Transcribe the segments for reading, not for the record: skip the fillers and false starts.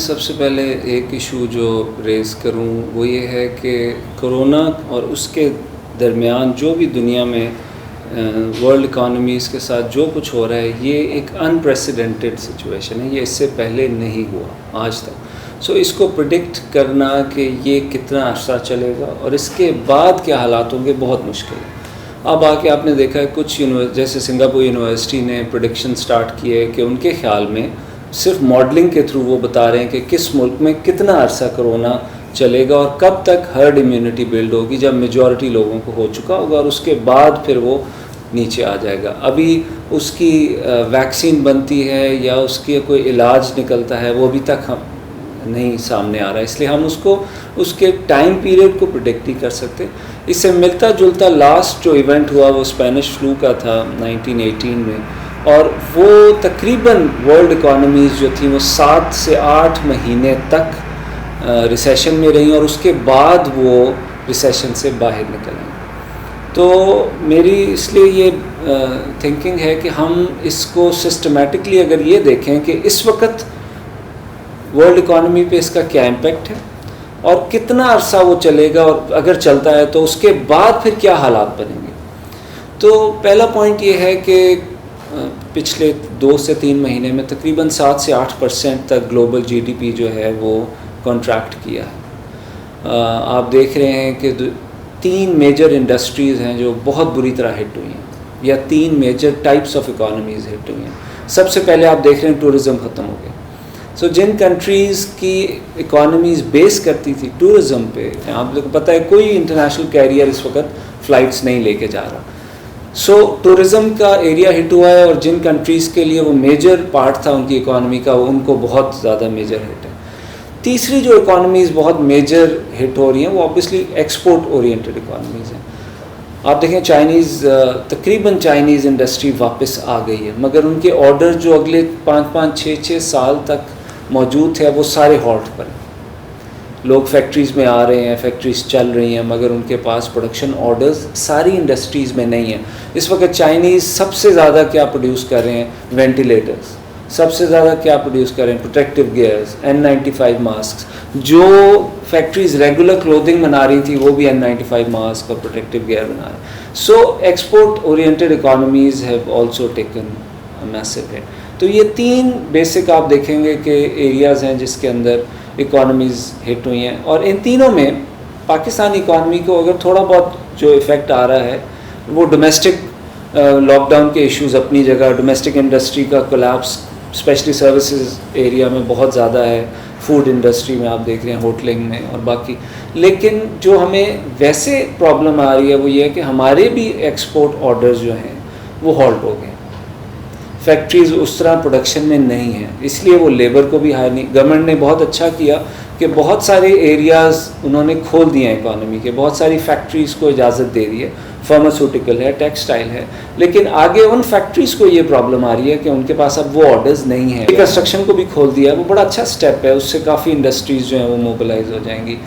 सबसे पहले एक इशू जो रेज़ करूं वो ये है कि कोरोना और उसके दरमियान जो भी दुनिया में वर्ल्ड इकॉनमीज़ के साथ जो कुछ हो रहा है, ये एक अनप्रेसिडेंटेड सिचुएशन है। ये इससे पहले नहीं हुआ आज तक। सो इसको प्रिडिक्ट करना कि ये कितना अर्सा चलेगा और इसके बाद क्या हालात होंगे, बहुत मुश्किल है। अब आके आपने देखा है कुछ जैसे सिंगापुर यूनिवर्सिटी ने प्रिडिक्शन स्टार्ट किए कि उनके ख्याल में सिर्फ मॉडलिंग के थ्रू वो बता रहे हैं कि किस मुल्क में कितना अरसा कोरोना चलेगा और कब तक हर्ड इम्यूनिटी बिल्ड होगी, जब मेजॉरिटी लोगों को हो चुका होगा और उसके बाद फिर वो नीचे आ जाएगा। अभी उसकी वैक्सीन बनती है या उसकी कोई इलाज निकलता है, वो अभी तक हम नहीं सामने आ रहा है, इसलिए हम उसके टाइम पीरियड को प्रिडिक्ट नहीं कर सकते। इससे मिलता जुलता लास्ट जो इवेंट हुआ वो स्पेनिश फ्लू का था 1918 में, और वो तकरीबन वर्ल्ड इकॉनमीज़ जो थी वो 7 से 8 महीने तक रिसेशन में रही और उसके बाद वो रिसेशन से बाहर निकल आई। तो मेरी इसलिए ये थिंकिंग है कि हम इसको सिस्टमेटिकली अगर ये देखें कि इस वक्त वर्ल्ड इकॉनमी पे इसका क्या इम्पेक्ट है और कितना अरसा वो चलेगा, और अगर चलता है तो उसके बाद फिर क्या हालात बनेंगे। तो पहला पॉइंट ये है कि पिछले 2 से 3 महीने में तकरीबन 7 से 8% तक ग्लोबल जीडीपी जो है वो कॉन्ट्रैक्ट किया है। आप देख रहे हैं कि 3 मेजर इंडस्ट्रीज़ हैं जो बहुत बुरी तरह हिट हुई हैं, या 3 major types of economies hit हुई हैं। सबसे पहले आप देख रहे हैं टूरिज़्म ख़त्म हो गया। सो जिन कंट्रीज़ की इकोनॉमीज़ बेस करती थी टूरिज़्म पे, आप लोगों को पता है कोई इंटरनेशनल कैरियर इस वक्त फ़्लाइट्स नहीं लेके जा रहा। सो टूरिज़्म का एरिया हिट हुआ है, और जिन कंट्रीज़ के लिए वो मेजर पार्ट था उनकी इकोनॉमी का, उनको बहुत ज़्यादा मेजर हिट है। तीसरी जो इकोनॉमीज़ बहुत मेजर हिट हो रही हैं वो ऑब्वियसली एक्सपोर्ट ओरिएंटेड इकोनॉमीज़ हैं। आप देखें तकरीबन चाइनीज़ इंडस्ट्री वापस आ गई है, मगर उनके ऑर्डर जो अगले 5-5, 6-6 साल तक मौजूद थे वो सारे हॉल्ट पर हैं। लोग फैक्ट्रीज़ में आ रहे हैं, फैक्ट्रीज़ चल रही हैं, मगर उनके पास प्रोडक्शन ऑर्डर्स सारी इंडस्ट्रीज़ में नहीं है। इस वक्त चाइनीज़ सबसे ज़्यादा क्या प्रोड्यूस कर रहे हैं? वेंटिलेटर्स। सबसे ज़्यादा क्या प्रोड्यूस कर रहे हैं? Protective gears, N95 mask. जो फैक्ट्रीज़ रेगुलर क्लोथिंग बना रही थी वो भी N95 मास्क और प्रोटेक्टिव गियर बना रहे हैं। So export oriented economies have also taken a massive hit. तो ये 3 बेसिक आप देखेंगे कि एरियाज़ हैं जिसके अंदर इकोनॉमीज़ हिट हुई हैं, और इन तीनों में पाकिस्तानी इकोनॉमी को अगर थोड़ा बहुत जो इफ़ेक्ट आ रहा है वो डोमेस्टिक लॉकडाउन के इश्यूज़ अपनी जगह, डोमेस्टिक इंडस्ट्री का कोलैप्स स्पेशली सर्विसेज एरिया में बहुत ज़्यादा है, फूड इंडस्ट्री में आप देख रहे हैं, होटलिंग में और बाकी। लेकिन जो हमें वैसे प्रॉब्लम आ रही है वो ये है कि हमारे भी एक्सपोर्ट ऑर्डर्स जो हैं वो हॉल्ट हो गए। फैक्ट्रीज़ उस तरह प्रोडक्शन में नहीं है, इसलिए वो लेबर को भी हायर नहीं। गवर्नमेंट ने बहुत अच्छा किया कि बहुत सारे एरियाज़ उन्होंने खोल दिए हैं इकोनॉमी के, बहुत सारी फैक्ट्रीज़ को इजाज़त दे दी है, फार्मास्यूटिकल है, टेक्सटाइल है, लेकिन आगे उन फैक्ट्रीज़ को ये प्रॉब्लम आ रही है कि उनके पास अब वो ऑर्डर्स नहीं है। कंस्ट्रक्शन को भी खोल दिया है, वो बड़ा अच्छा स्टेप है, उससे काफ़ी इंडस्ट्रीज़ जो हैं वो मोबिलाइज हो जाएंगी।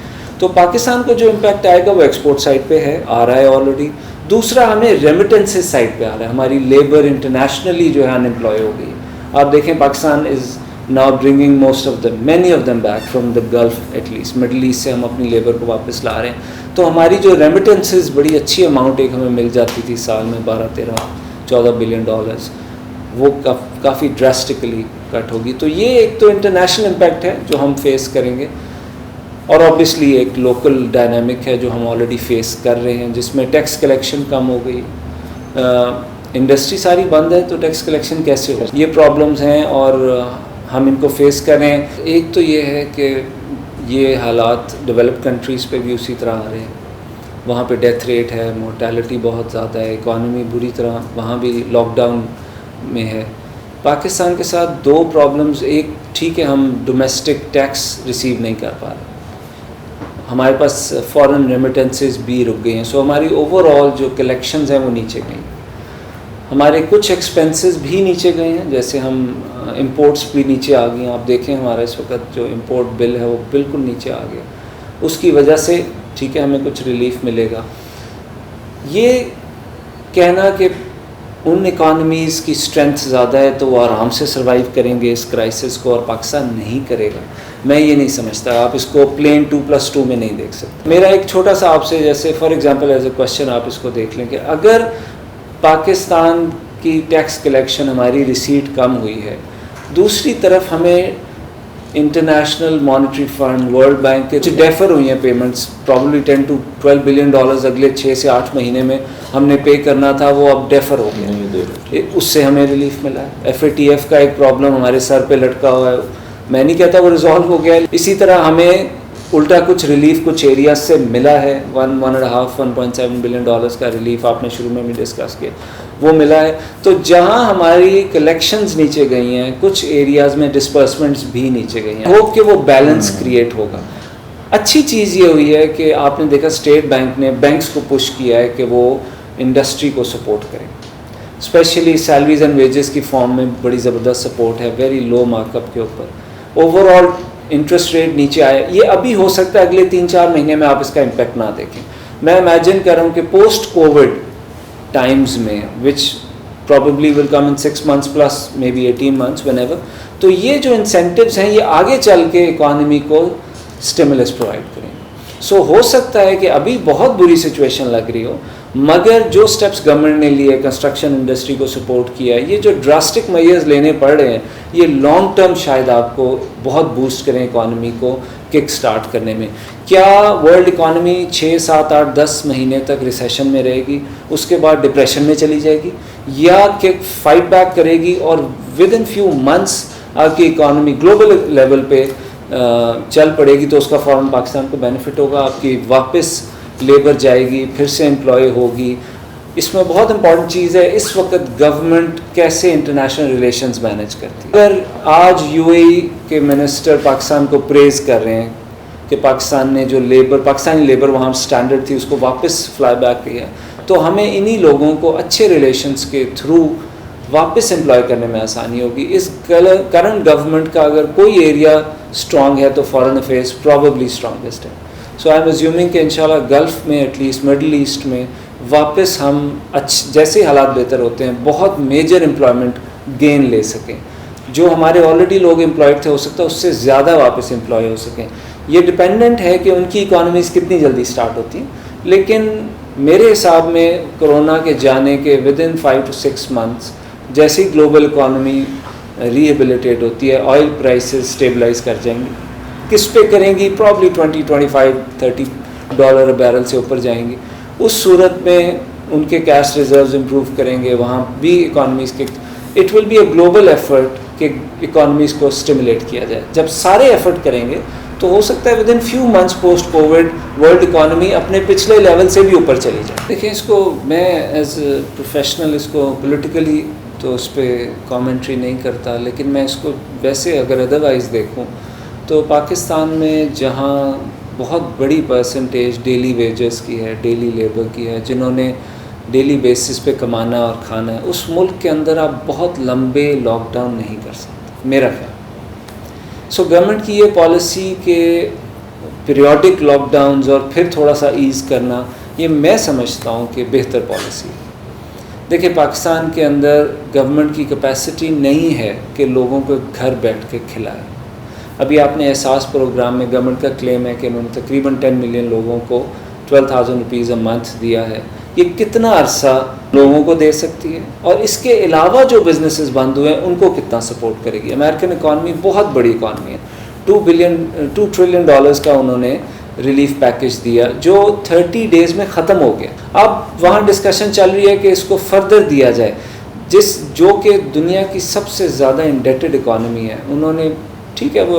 तो पाकिस्तान को जो इम्पैक्ट आएगा वो एक्सपोर्ट साइड पे है, आ रहा है ऑलरेडी। दूसरा हमें रेमिटेंसेस साइड पे आ रहा है, हमारी लेबर इंटरनेशनली जो है अनएम्प्लॉय हो गई। आप देखें Pakistan is now bringing many of them back from the gulf, at least middle east से हम अपनी लेबर को वापस ला रहे हैं। तो हमारी जो रेमिटेंसेस बड़ी अच्छी अमाउंट एक हमें मिल जाती थी साल में 12-13-14 बिलियन डॉलर्स, वो काफ़ी ड्रास्टिकली कट होगी। तो ये एक तो इंटरनेशनल इम्पैक्ट है जो हम फेस करेंगे, और ऑब्वियसली एक लोकल डायनामिक है जो हम ऑलरेडी फेस कर रहे हैं, जिसमें टैक्स कलेक्शन कम हो गई। इंडस्ट्री सारी बंद है तो टैक्स कलेक्शन कैसे हो? ये प्रॉब्लम्स हैं और हम इनको फेस कर रहे हैं। एक तो ये है कि ये हालात डेवलप्ड कंट्रीज़ पे भी उसी तरह आ रहे हैं, वहाँ पे डेथ रेट है, मोर्टेलिटी बहुत ज़्यादा है, इकॉनमी बुरी तरह वहाँ भी लॉकडाउन में है। पाकिस्तान के साथ 2 प्रॉब्लम्स, एक ठीक है हम डोमेस्टिक टैक्स रिसीव नहीं कर पा रहे, हमारे पास फॉरेन रेमिटेंसेस भी रुक गई हैं, सो हमारी ओवरऑल जो कलेक्शंस हैं वो नीचे गई। हमारे कुछ एक्सपेंसेस भी नीचे गए हैं, जैसे हम इंपोर्ट्स भी नीचे आ गई हैं। आप देखें हमारा इस वक्त जो इंपोर्ट बिल है वो बिल्कुल नीचे आ गया। उसकी वजह से ठीक है हमें कुछ रिलीफ मिलेगा। ये कहना कि उन इकॉनमीज़ की स्ट्रेंथ ज़्यादा है तो वो आराम से सर्वाइव करेंगे इस क्राइसिस को, और पाकिस्तान नहीं करेगा। मैं ये नहीं समझता, आप इसको प्लेन 2+2 में नहीं देख सकते। मेरा एक छोटा सा आपसे, जैसे for example as a question आप इसको देख लें कि अगर पाकिस्तान की टैक्स कलेक्शन, हमारी रिसीट कम हुई है, दूसरी तरफ हमें International Monetary Fund, World Bank के जो डेफर हुई हैं payments, probably 10 to 12 billion dollars अगले 6 से 8 महीने में हमने पे करना था, वो अब डेफर हो गया, उससे हमें रिलीफ मिला है। FATF का एक प्रॉब्लम हमारे सर पे लटका हुआ है, मैं नहीं कहता वो रिजॉल्व हो गया है, इसी तरह हमें उल्टा कुछ रिलीफ कुछ एरियाज से मिला है। 1.5-1.7 बिलियन डॉलर्स का रिलीफ आपने शुरू में भी डिस्कस किया, वो मिला है। तो जहां हमारी कलेक्शंस नीचे गई हैं, कुछ एरियाज में डिस्पर्समेंट्स भी नीचे गई हैं, होप कि वो बैलेंस क्रिएट होगा। अच्छी चीज़ ये हुई है कि आपने देखा स्टेट बैंक ने बैंक्स को पुश किया है कि वो इंडस्ट्री को सपोर्ट करें, स्पेशली सैलरीज एंड वेजेस की फॉर्म में बड़ी ज़बरदस्त सपोर्ट है, वेरी लो मार्कअप के ऊपर। ओवरऑल इंटरेस्ट रेट नीचे आया, ये अभी हो सकता है अगले 3-4 महीने में आप इसका इम्पैक्ट ना देखें। मैं इमेजिन कर रहा हूँ कि पोस्ट कोविड टाइम्स में, which probably will come in 6 months plus may be 18 months whenever, तो ये जो इंसेंटिव्स हैं ये आगे चल के इकॉनमी को स्टिमुलस प्रोवाइड करेंगे। सो हो सकता है कि अभी बहुत बुरी सिचुएशन लग रही हो, मगर जो स्टेप्स गवर्नमेंट ने लिए, कंस्ट्रक्शन इंडस्ट्री को सपोर्ट किया है, ये जो ड्रास्टिक मेजर्स लेने पड़ रहे हैं, ये लॉन्ग टर्म शायद आपको बहुत बूस्ट करें इकॉनमी को किक स्टार्ट करने में। क्या वर्ल्ड इकॉनमी 6, 7, 8, 10 महीने तक रिसेशन में रहेगी, उसके बाद डिप्रेशन में चली जाएगी, या किक फाइट बैक करेगी और विद इन फ्यू मंथ्स आपकी इकॉनमी ग्लोबल लेवल पे चल पड़ेगी, तो उसका फ़ौरन पाकिस्तान को बेनिफिट होगा, आपकी वापस लेबर जाएगी, फिर से एम्प्लॉय होगी। इसमें बहुत इंपॉर्टेंट चीज़ है इस वक्त गवर्नमेंट कैसे इंटरनेशनल रिलेशंस मैनेज करती है। अगर आज UAE के मिनिस्टर पाकिस्तान को प्रेज़ कर रहे हैं कि पाकिस्तान ने जो पाकिस्तानी लेबर वहाँ स्टैंडर्ड थी उसको वापस फ्लाई बैक किया, तो हमें इन्हीं लोगों को अच्छे रिलेशंस के थ्रू वापस एम्प्लॉय करने में आसानी होगी। इस करंट गवर्नमेंट का अगर कोई एरिया स्ट्रॉन्ग है तो फॉरेन अफेयर्स प्रॉबेबली स्ट्रॉन्गेस्ट है। सो आई एम अज्यूमिंग कि इंशाल्लाह गल्फ़ में, एटलीस्ट मिडल ईस्ट में वापस हम जैसे हालात बेहतर होते हैं बहुत मेजर एम्प्लॉयमेंट गेन ले सकें, जो हमारे ऑलरेडी लोग एम्प्लॉयड थे हो सकता है उससे ज़्यादा वापस एम्प्लॉय हो सकें। ये डिपेंडेंट है कि उनकी इकॉनमीज़ कितनी जल्दी स्टार्ट होती हैं, लेकिन मेरे हिसाब में कोरोना के जाने के विद इन 5 to 6 months जैसी ग्लोबल इकॉनमी रिहेबिलिटेट होती है, ऑयल प्राइसेस स्टेबलाइज कर जाएंगी। किस पे करेंगी? प्रॉब्ली 20, 25, $30 बैरल से ऊपर जाएंगी। उस सूरत में उनके कैश रिजर्व्स इंप्रूव करेंगे, वहाँ भी इकॉनमीज़ के it will be a global effort कि इकॉनमीज़ को स्टिमुलेट किया जाए। जब सारे एफर्ट करेंगे तो हो सकता है with in few months post Covid world economy अपने पिछले लेवल से भी ऊपर चली जाए। देखिए, इसको मैं एज प्रोफेशनल इसको पॉलिटिकली तो उस पर कॉमेंट्री नहीं करता, लेकिन मैं इसको वैसे अगर अदरवाइज़ देखूं तो पाकिस्तान में जहां बहुत बड़ी परसेंटेज डेली वेजेस की है, डेली लेबर की है, जिन्होंने डेली बेसिस पे कमाना और खाना है, उस मुल्क के अंदर आप बहुत लंबे लॉकडाउन नहीं कर सकते, मेरा ख्याल। सो गवर्नमेंट की ये पॉलिसी के पीरियोडिक लॉकडाउन्स और फिर थोड़ा सा ईज़ करना, ये मैं समझता हूँ कि बेहतर पॉलिसी है। देखिए, पाकिस्तान के अंदर गवर्नमेंट की कैपेसिटी नहीं है कि लोगों को घर बैठ के खिलाए। अभी आपने एहसास प्रोग्राम में गवर्नमेंट का क्लेम है कि उन्होंने तकरीबन 10 मिलियन लोगों को 12,000 रुपीज़ अ मंथ दिया है। ये कितना अरसा लोगों को दे सकती है, और इसके अलावा जो बिजनेसेस बंद हुए हैं उनको कितना सपोर्ट करेगी? अमेरिकन इकॉनमी बहुत बड़ी इकॉनमी है, $2 ट्रिलियन का उन्होंने रिलीफ पैकेज दिया जो 30 डेज़ में ख़त्म हो गया। अब वहाँ डिस्कशन चल रही है कि इसको फर्दर दिया जाए, जो कि दुनिया की सबसे ज़्यादा इंडेटेड इकॉनमी है। उन्होंने, ठीक है, वो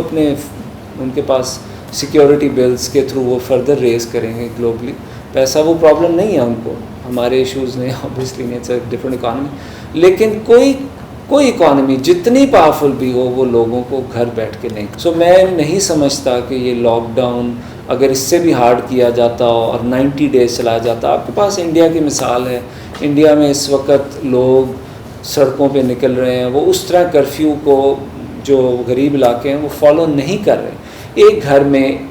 उनके पास सिक्योरिटी बिल्स के थ्रू वो फर्दर रेज करेंगे ग्लोबली पैसा, वो प्रॉब्लम नहीं है उनको, हमारे इश्यूज़ नहीं, ऑब्वियसली नहीं, इट्स अ डिफरेंट इकॉनमी। लेकिन कोई इकॉनमी जितनी पावरफुल भी हो वो लोगों को घर बैठ के नहीं। सो मैं नहीं समझता कि ये लॉकडाउन अगर इससे भी हार्ड किया जाता और 90 डेज चला जाता। आपके पास इंडिया की मिसाल है, इंडिया में इस वक्त लोग सड़कों पे निकल रहे हैं, वो उस तरह कर्फ्यू को जो गरीब इलाके हैं वो फॉलो नहीं कर रहे। एक घर में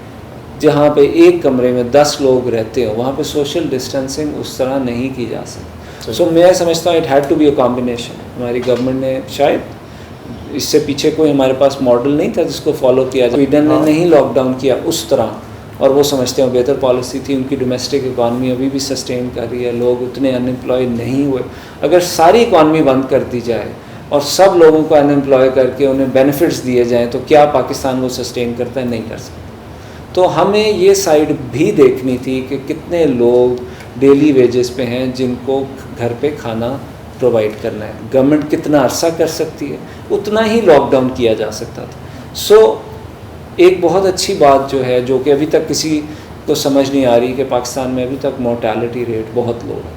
जहाँ पे एक कमरे में 10 लोग रहते हो वहाँ पे सोशल डिस्टेंसिंग उस तरह नहीं की जा सकती। सो मैं समझता हूँ it had to be a combination. हमारी गवर्नमेंट ने शायद इससे पीछे कोई हमारे पास मॉडल नहीं था जिसको फॉलो किया जाए। स्वीडन ने नहीं लॉकडाउन किया उस तरह, और वो समझते हैं बेहतर पॉलिसी थी। उनकी डोमेस्टिक इकॉनमी अभी भी सस्टेन कर रही है, लोग उतने अनएम्प्लॉयड नहीं हुए। अगर सारी इकॉनमी बंद कर दी जाए और सब लोगों को अनएम्प्लॉय करके उन्हें बेनिफिट्स दिए जाएँ तो क्या पाकिस्तान वो सस्टेन करता है? नहीं कर सकता। तो हमें ये साइड भी देखनी थी कि कितने लोग डेली वेजेस पे हैं जिनको घर पे खाना प्रोवाइड करना है। गवर्नमेंट कितना अरसा कर सकती है, उतना ही लॉकडाउन किया जा सकता था। सो एक बहुत अच्छी बात जो है, जो कि अभी तक किसी को समझ नहीं आ रही, कि पाकिस्तान में अभी तक मोर्टालिटी रेट बहुत लो है।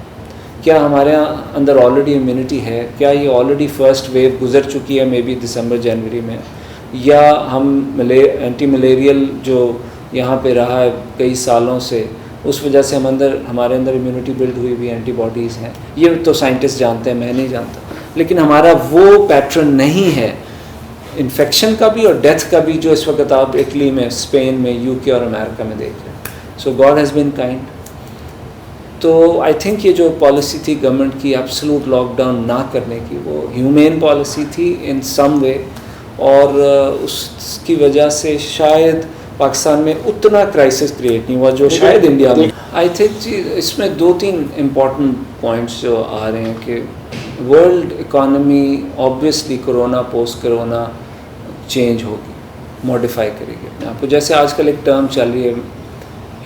क्या हमारे अंदर ऑलरेडी इम्यूनिटी है? क्या ये ऑलरेडी फर्स्ट वेव गुजर चुकी है मे बी दिसंबर जनवरी में, या हम एंटी मलेरियल जो यहाँ पे रहा है कई सालों से, उस वजह से हमारे अंदर इम्यूनिटी बिल्ड हुई हुई एंटीबॉडीज़ हैं? ये तो साइंटिस्ट जानते हैं, मैं नहीं जानता। लेकिन हमारा वो पैटर्न नहीं है इन्फेक्शन का भी और डेथ का भी, जो इस वक्त आप इटली में, स्पेन में, यूके और अमेरिका में देख रहे हैं। सो गॉड हैज़ बीन काइंड। तो आई थिंक ये जो पॉलिसी थी गवर्नमेंट की एब्सोल्यूट लॉकडाउन ना करने की, वो ह्यूमेन पॉलिसी थी इन सम वे, और उसकी वजह से शायद पाकिस्तान में उतना क्राइसिस क्रिएट नहीं हुआ जो शायद इंडिया में। आई थिंक इसमें 2-3 इम्पॉर्टेंट पॉइंट्स जो आ रहे हैं कि world economy obviously corona post corona change होगी, मॉडिफाई करेगी अपने आप को। जैसे आजकल एक टर्म चल रही है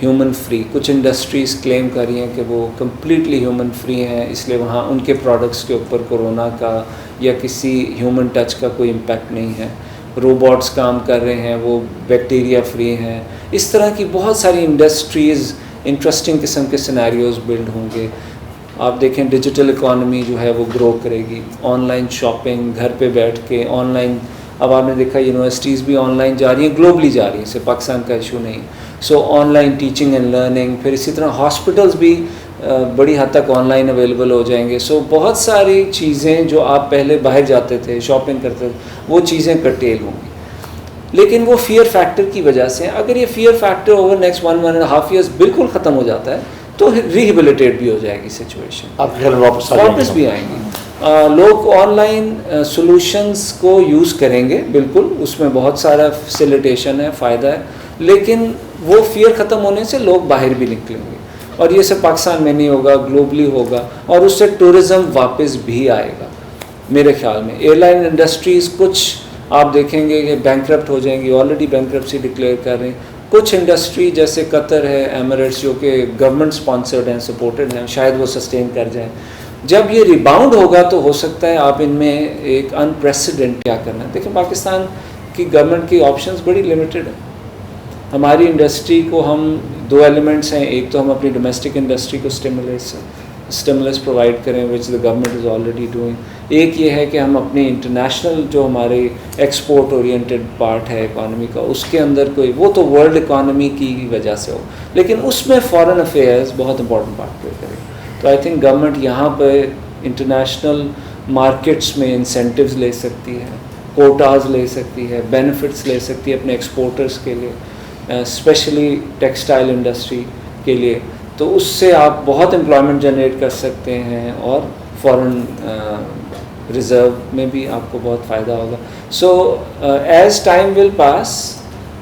ह्यूमन फ्री, कुछ इंडस्ट्रीज़ क्लेम कर रही हैं कि वो कम्प्लीटली ह्यूमन फ्री हैं, इसलिए वहाँ उनके प्रोडक्ट्स के ऊपर कोरोना का या किसी ह्यूमन टच का कोई इम्पैक्ट नहीं है। रोबोट्स काम कर रहे हैं, वो बैक्टीरिया फ्री हैं। इस तरह की बहुत सारी इंडस्ट्रीज़, इंटरेस्टिंग किस्म के सिनेरियोज बिल्ड होंगे। आप देखें डिजिटल इकॉनमी जो है वो ग्रो करेगी, ऑनलाइन शॉपिंग, घर पे बैठ के ऑनलाइन। अब आपने देखा यूनिवर्सिटीज़ भी ऑनलाइन जा रही हैं, ग्लोबली जा रही हैं, सिर्फ पाकिस्तान का इशू नहीं। सो ऑनलाइन टीचिंग एंड लर्निंग, फिर इसी तरह हॉस्पिटल्स भी बड़ी हद तक ऑनलाइन अवेलेबल हो जाएंगे। सो बहुत सारी चीज़ें जो आप पहले बाहर जाते थे, शॉपिंग करते थे, वो चीज़ें कर्टेल होंगी। लेकिन वो फियर फैक्टर की वजह से, अगर ये fear factor over next 1-1.5 years बिल्कुल ख़त्म हो जाता है तो रिहेबिलिटेट भी हो जाएगी सिचुएशन, वापस भी आएंगी। लोग ऑनलाइन सॉल्यूशंस को यूज़ करेंगे, बिल्कुल उसमें बहुत सारा फैसिलिटेशन है, फ़ायदा है, लेकिन वो फियर ख़त्म होने से लोग बाहर भी निकलेंगे। और ये सब पाकिस्तान में नहीं होगा, ग्लोबली होगा, और उससे टूरिज़्म वापस भी आएगा मेरे ख्याल में। एयरलाइन इंडस्ट्रीज़ कुछ आप देखेंगे कि बैंकरप्ट हो जाएंगी, ऑलरेडी बैंकरप्सी डिक्लेयर कर रहे हैं। कुछ इंडस्ट्री जैसे कतर है, एमिरेट्स, जो कि गवर्नमेंट स्पॉन्सर्ड हैं, सपोर्टेड हैं, शायद वो सस्टेन कर जाएँ। जब ये रिबाउंड होगा तो हो सकता है आप इनमें एक अनप्रेसिडेंट क्या करना है। देखिए पाकिस्तान की गवर्नमेंट की ऑप्शंस बड़ी लिमिटेड है। हमारी इंडस्ट्री को हम 2 एलिमेंट्स हैं, एक तो हम अपनी डोमेस्टिक इंडस्ट्री को स्टिमुलस प्रोवाइड करें, which the government is already doing. एक ये है कि हम अपनी इंटरनेशनल जो हमारे एक्सपोर्ट ओरिएंटेड पार्ट है इकॉनमी का, उसके अंदर कोई, वो तो वर्ल्ड इकॉनमी की वजह से हो, लेकिन उसमें फॉरेन अफेयर्स बहुत इंपॉर्टेंट पार्ट प्ले करें। तो आई थिंक गवर्नमेंट यहाँ पर इंटरनेशनल मार्केट्स में इंसेंटिव्स ले सकती है, कोटाज ले सकती है, बेनिफिट्स ले सकती है अपने एक्सपोर्टर्स के लिए, स्पेशली टेक्सटाइल इंडस्ट्री के लिए। तो उससे आप बहुत एम्प्लॉयमेंट जनरेट कर सकते हैं और फॉरेन रिज़र्व में भी आपको बहुत फ़ायदा होगा। So as time will pass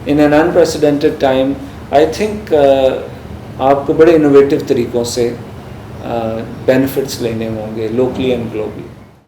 in an unprecedented time, I think आपको बड़े इनोवेटिव तरीक़ों से बेनिफिट्स लेने होंगे लोकली एंड ग्लोबली।